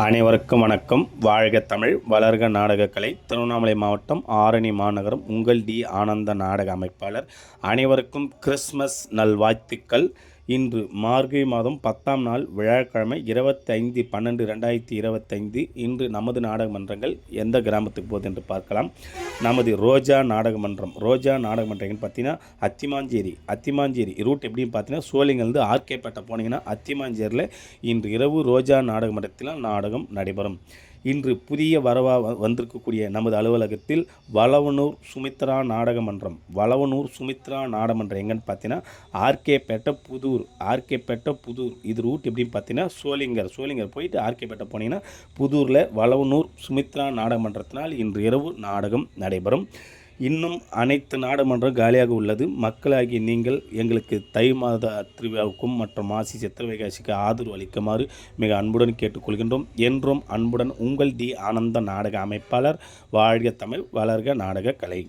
அனைவருக்கும் வணக்கம். வாழ்க தமிழ், வளர்க நாடகக்கலை. திருவண்ணாமலை மாவட்டம் ஆரணி மாநகரம். உங்கள் டி ஆனந்த நாடக அமைப்பாளர். அனைவருக்கும் கிறிஸ்மஸ் நல்வாழ்த்துக்கள். இன்று மார்கழி மாதம் 10ஆம் நாள் வியாழக்கிழமை 25/12/2025. இன்று நமது நாடக மன்றங்கள் எந்த கிராமத்துக்கு போகுது என்று பார்க்கலாம். நமது ரோஜா நாடகமன்றம். ரோஜா நாடகமன்றம் பார்த்தீங்கன்னா அத்திமாஞ்சேரி ரூட் எப்படின்னு பார்த்தீங்கன்னா சோழிங்கலேருந்து ஆர்கேப்பேட்டை போனீங்கன்னா அத்திமாஞ்சேரியில் இன்று இரவு ரோஜா நாடகமன்றத்தில் நாடகம் நடைபெறும். இன்று புதிய வரவாக வந்திருக்கக்கூடிய நமது அலுவலகத்தில் வளவனூர் சுமித்ரா நாடகமன்றம். எங்கன்னு பார்த்தீங்கன்னா ஆர்கேப்பேட்டை புதூர். இது ரூட் எப்படின்னு பார்த்தீங்கன்னா சோளிங்கர் போயிட்டு ஆர்கேப்பேட்டை போனீங்கன்னா புதூரில் வளவனூர் சுமித்ரா நாடகமன்றத்தினால் இன்று இரவு நாடகம் நடைபெறும். இன்னும் அனைத்து நாடகமன்றம் காலியாக உள்ளது. மக்களாகிய நீங்கள் எங்களுக்கு தை மாத திருவிழாவுக்கும் மற்றும் மாசி சித்திரவைகாசிக்கு ஆதரவு அளிக்குமாறு மிக அன்புடன் கேட்டுக்கொள்கின்றோம். என்றும் அன்புடன் உங்கள் டி ஆனந்த நாடக அமைப்பாளர். வாழ்க தமிழ், வளர்க நாடக கலை.